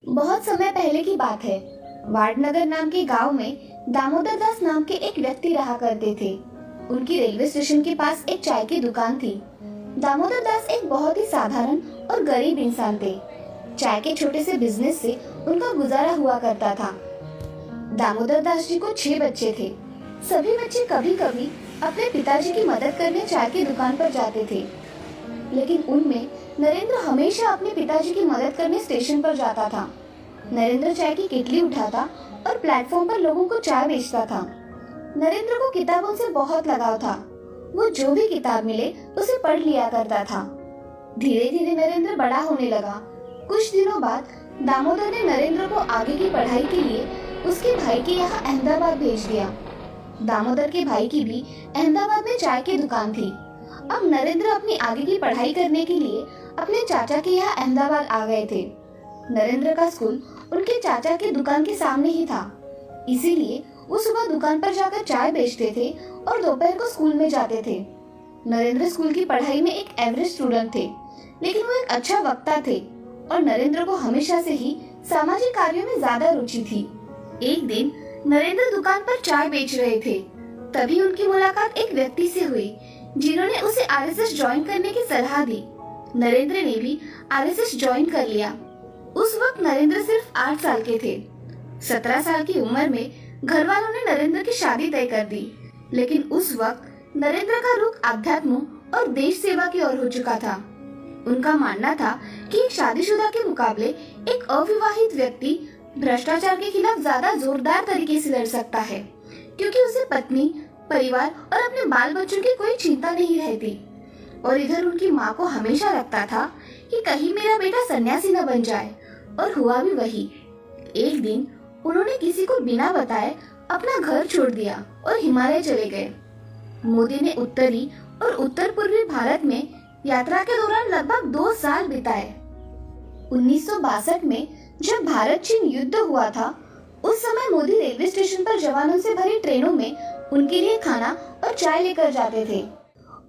बहुत समय पहले की बात है। वाडनगर नाम के गांव में दामोदर दास नाम के एक व्यक्ति रहा करते थे। उनकी रेलवे स्टेशन के पास एक चाय की दुकान थी। दामोदर दास एक बहुत ही साधारण और गरीब इंसान थे। चाय के छोटे से बिजनेस से उनका गुजारा हुआ करता था। दामोदर दास जी को 6 बच्चे थे। सभी बच्चे कभी कभी अपने पिताजी की मदद करने चाय की दुकान पर जाते थे, लेकिन उनमें नरेंद्र हमेशा अपने पिताजी की मदद करने स्टेशन पर जाता था। नरेंद्र चाय की केतली उठाता और प्लेटफॉर्म पर लोगों को चाय बेचता था। नरेंद्र को किताबों से बहुत लगाव था। वो जो भी किताब मिले उसे पढ़ लिया करता था। धीरे धीरे नरेंद्र बड़ा होने लगा। कुछ दिनों बाद दामोदर ने नरेंद्र को आगे की पढ़ाई के लिए उसके भाई के यहाँ अहमदाबाद भेज दिया। दामोदर के भाई की भी अहमदाबाद में चाय की दुकान थी। अब नरेंद्र अपनी आगे की पढ़ाई करने के लिए अपने चाचा के यहाँ अहमदाबाद आ गए थे। नरेंद्र का स्कूल उनके चाचा की दुकान के सामने ही था, इसीलिए वो सुबह दुकान पर जाकर चाय बेचते थे और दोपहर को स्कूल में जाते थे। नरेंद्र स्कूल की पढ़ाई में एक एवरेज स्टूडेंट थे, लेकिन वो एक अच्छा वक्ता थे और नरेंद्र को हमेशा से ही सामाजिक कार्यों में ज्यादा रुचि थी। एक दिन नरेंद्र दुकान पर चाय बेच रहे थे, तभी उनकी मुलाकात एक व्यक्ति से हुई जिन्होंने उसे आरएसएस ज्वाइन करने की सलाह दी। नरेंद्र ने भी आरएसएस ज्वाइन कर लिया। उस वक्त नरेंद्र सिर्फ 8 साल के थे। 17 साल की उम्र में घर वालों ने नरेंद्र की शादी तय कर दी, लेकिन उस वक्त नरेंद्र का रुख अध्यात्म और देश सेवा की ओर हो चुका था। उनका मानना था कि एक शादीशुदा के मुकाबले एक अविवाहित व्यक्ति भ्रष्टाचार के खिलाफ ज्यादा जोरदार तरीके से लड़ सकता है, क्योंकि उसे पत्नी, परिवार और अपने बाल बच्चों की कोई चिंता नहीं रहती। और इधर उनकी माँ को हमेशा लगता था कि कहीं मेरा बेटा सन्यासी न बन जाए, और हुआ भी वही। एक दिन उन्होंने किसी को बिना बताए अपना घर छोड़ दिया और हिमालय चले गए। मोदी ने उत्तरी और उत्तर पूर्वी भारत में यात्रा के दौरान लगभग 2 साल बिताए। 1962 में जब भारत चीन युद्ध हुआ था, उस समय मोदी रेलवे स्टेशन पर जवानों से भरी ट्रेनों में उनके लिए खाना और चाय लेकर जाते थे।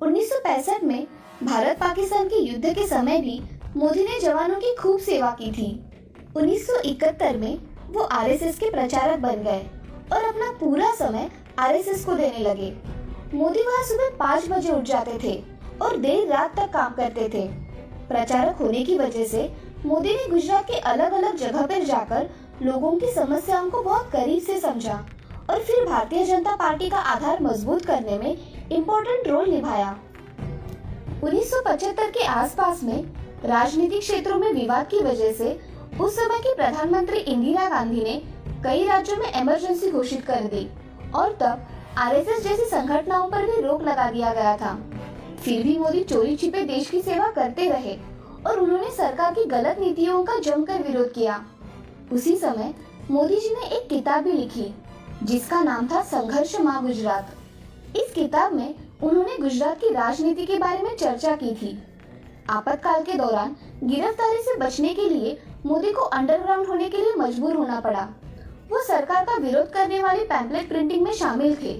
1965 में भारत पाकिस्तान के युद्ध के समय भी मोदी ने जवानों की खूब सेवा की थी। 1971 में वो आरएसएस के प्रचारक बन गए और अपना पूरा समय आरएसएस को देने लगे। मोदी वहाँ सुबह 5 बजे उठ जाते थे और देर रात तक काम करते थे। प्रचारक होने की वजह से मोदी ने गुजरात के अलग अलग जगह पर जाकर लोगों की समस्याओं को बहुत करीब से समझा और फिर भारतीय जनता पार्टी का आधार मजबूत करने में इम्पोर्टेंट रोल निभाया। 1975 के आसपास में राजनीतिक क्षेत्रों में विवाद की वजह से उस समय की प्रधानमंत्री इंदिरा गांधी ने कई राज्यों में इमरजेंसी घोषित कर दी और तब आरएसएस जैसी संगठनों पर भी रोक लगा दिया गया था। फिर भी मोदी चोरी छिपे देश की सेवा करते रहे और उन्होंने सरकार की गलत नीतियों का जमकर विरोध किया। उसी समय मोदी जी ने एक किताब भी लिखी जिसका नाम था संघर्ष मां गुजरात। इस किताब में उन्होंने गुजरात की राजनीति के बारे में चर्चा की थी। आपातकाल के दौरान गिरफ्तारी से बचने के लिए मोदी को अंडरग्राउंड होने के लिए मजबूर होना पड़ा। वो सरकार का विरोध करने वाली पैम्पलेट प्रिंटिंग में शामिल थे।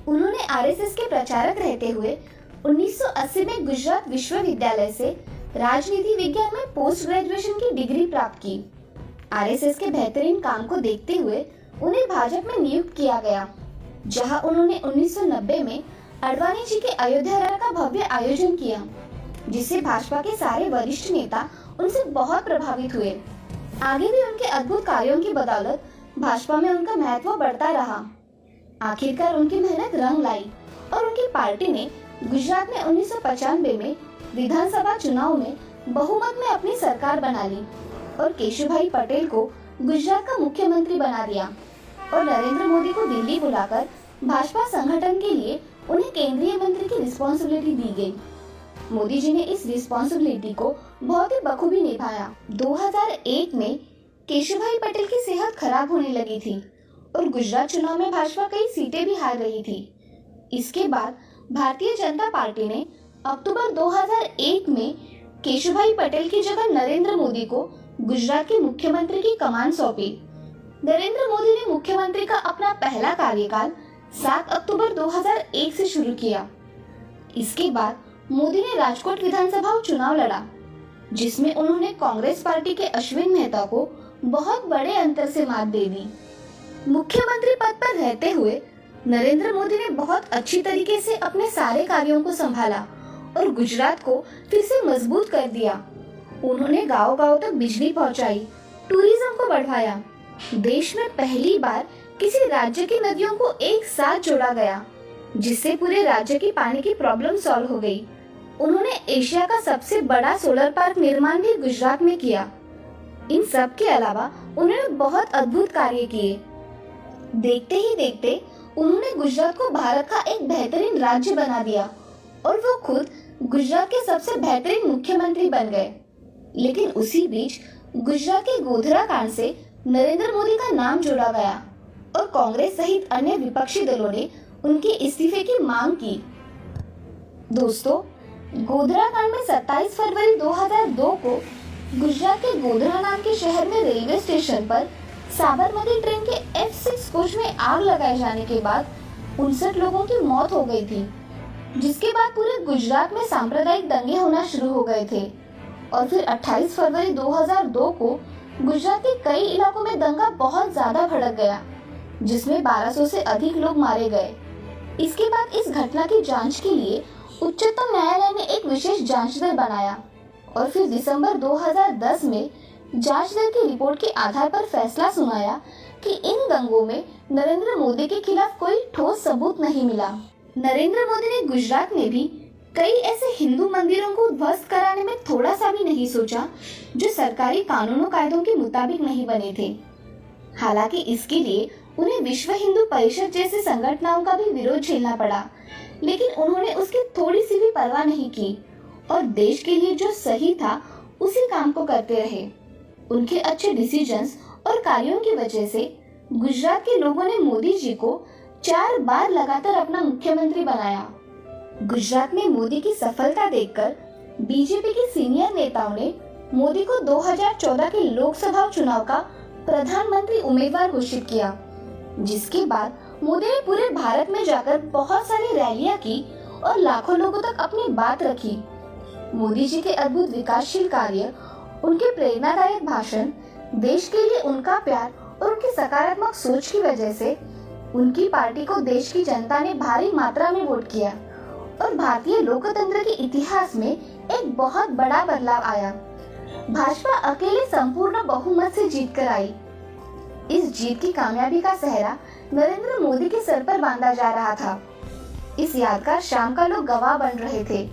उन्होंने आरएसएस के प्रचारक रहते हुए 1980 में गुजरात विश्वविद्यालय से राजनीति विज्ञान में पोस्ट ग्रेजुएशन की डिग्री प्राप्त की। आरएसएस के बेहतरीन काम को देखते हुए उन्हें भाजपा में नियुक्त किया गया, जहां उन्होंने 1990 में अडवाणी जी के अयोध्या रथ का भव्य आयोजन किया, जिससे भाजपा के सारे वरिष्ठ नेता उनसे बहुत प्रभावित हुए। आगे भी उनके अद्भुत कार्यों की बदौलत भाजपा में उनका महत्व बढ़ता रहा। आखिरकार उनकी मेहनत रंग लाई और उनकी पार्टी ने गुजरात में 1995 में विधानसभा चुनाव में बहुमत में अपनी सरकार बना ली और केशुभाई पटेल को गुजरात का मुख्यमंत्री बना दिया और नरेंद्र मोदी को दिल्ली बुलाकर भाजपा संगठन के लिए उन्हें केंद्रीय मंत्री की रिस्पॉन्सिबिलिटी दी गई। मोदी जी ने इस रिस्पॉन्सिबिलिटी को बहुत ही बखूबी निभाया। 2001 में केशुभाई पटेल की सेहत खराब होने लगी थी और गुजरात चुनाव में भाजपा कई सीटें भी हार रही थी। इसके बाद भारतीय जनता पार्टी ने अक्टूबर 2001 में केशुभाई पटेल की जगह नरेंद्र मोदी को गुजरात के मुख्यमंत्री की कमान सौंपी। नरेंद्र मोदी ने मुख्यमंत्री का अपना पहला कार्यकाल 7 अक्टूबर 2001 से शुरू किया। इसके बाद मोदी ने राजकोट विधानसभा चुनाव लड़ा, जिसमें उन्होंने कांग्रेस पार्टी के अश्विन मेहता को बहुत बड़े अंतर से मात दे दी। मुख्यमंत्री पद पर रहते हुए नरेंद्र मोदी ने बहुत अच्छी तरीके से अपने सारे कार्यों को संभाला और गुजरात को फिर से मजबूत कर दिया। उन्होंने गांव-गांव तक बिजली पहुंचाई, टूरिज्म को बढ़ाया। देश में पहली बार किसी राज्य की नदियों को एक साथ जोड़ा गया, जिससे पूरे राज्य की पानी की प्रॉब्लम सॉल्व हो गई। उन्होंने एशिया का सबसे बड़ा सोलर पार्क निर्माण भी गुजरात में किया। इन सब के अलावा उन्होंने बहुत अद्भुत कार्य किए। देखते ही देखते उन्होंने गुजरात को भारत का एक बेहतरीन राज्य बना दिया और वो खुद गुजरात के सबसे बेहतरीन मुख्यमंत्री बन गए। लेकिन उसी बीच गुजरात के गोधरा कांड से नरेंद्र मोदी का नाम जोड़ा गया और कांग्रेस सहित अन्य विपक्षी दलों ने उनके इस्तीफे की मांग की। दोस्तों, गोधरा कांड में 27 फरवरी 2002 को गुजरात के गोधरा नाम के शहर में रेलवे स्टेशन पर साबरमती ट्रेन के F6 कोच में आग लगाए जाने के बाद 59 लोगों की मौत हो गई थी, जिसके बाद पूरे गुजरात में सांप्रदायिक दंगे होना शुरू हो गए थे। और फिर 28 फरवरी 2002 को गुजरात के कई इलाकों में दंगा बहुत ज्यादा भड़क गया, जिसमें 1200 से अधिक लोग मारे गए। इसके बाद इस घटना की जांच के लिए उच्चतम न्यायालय ने एक विशेष जांच दल बनाया और फिर दिसंबर 2010 में जांच दल की रिपोर्ट के आधार पर फैसला सुनाया कि इन दंगों में नरेंद्र मोदी के खिलाफ कोई ठोस सबूत नहीं मिला। नरेंद्र मोदी ने गुजरात में भी कई ऐसे हिंदू मंदिरों को ध्वस्त कराने में थोड़ा सा भी नहीं सोचा जो सरकारी कानूनों कायदों के मुताबिक नहीं बने थे। हालांकि इसके लिए उन्हें विश्व हिंदू परिषद जैसे संगठनों का भी विरोध झेलना पड़ा, लेकिन उन्होंने उसकी थोड़ी सी भी परवाह नहीं की और देश के लिए जो सही था उसी काम को करते रहे। उनके अच्छे डिसीजंस और कार्यों की वजह से गुजरात के लोगों ने मोदी जी को 4 बार लगातार अपना मुख्यमंत्री बनाया। गुजरात में मोदी की सफलता देखकर बीजेपी के सीनियर नेताओं ने मोदी को 2014 के लोकसभा चुनाव का प्रधानमंत्री उम्मीदवार घोषित किया, जिसके बाद मोदी ने पूरे भारत में जाकर बहुत सारी रैलियां की और लाखों लोगों तक अपनी बात रखी। मोदी जी के अद्भुत विकासशील कार्य, उनके प्रेरणादायक भाषण, देश के लिए उनका प्यार और उनकी सकारात्मक सोच की वजह से उनकी पार्टी को देश की जनता ने भारी मात्रा में वोट किया और भारतीय लोकतंत्र के इतिहास में एक बहुत बड़ा बदलाव आया। भाजपा अकेले संपूर्ण बहुमत से जीत कर आई। इस जीत की कामयाबी का सेहरा नरेंद्र मोदी के सर पर बांधा जा रहा था। इस यादगार शाम का लोग गवाह बन रहे थे।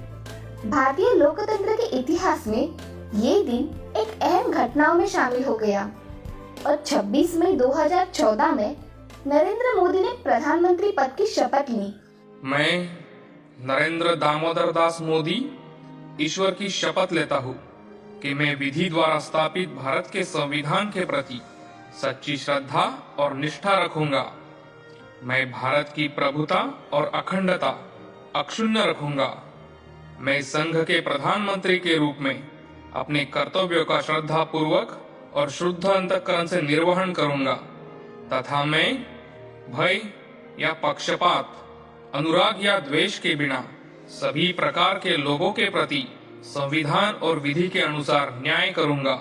भारतीय लोकतंत्र के इतिहास में ये दिन एक अहम घटनाओं में शामिल हो गया और 26 मई 2014 में नरेंद्र मोदी ने प्रधानमंत्री पद की शपथ ली। मैं नरेंद्र दामोदर दास मोदी ईश्वर की शपथ लेता हूँ कि मैं विधि द्वारा स्थापित भारत के संविधान के प्रति सच्ची श्रद्धा और निष्ठा रखूंगा। मैं भारत की प्रभुता और अखंडता अक्षुण्ण रखूंगा। मैं संघ के प्रधानमंत्री के रूप में अपने कर्तव्यों का श्रद्धा पूर्वक और शुद्ध अंतःकरण से निर्वहन करूंगा तथा मैं भय या पक्षपात, अनुराग या द्वेष के बिना सभी प्रकार के लोगों के प्रति संविधान और विधि के अनुसार न्याय करूंगा।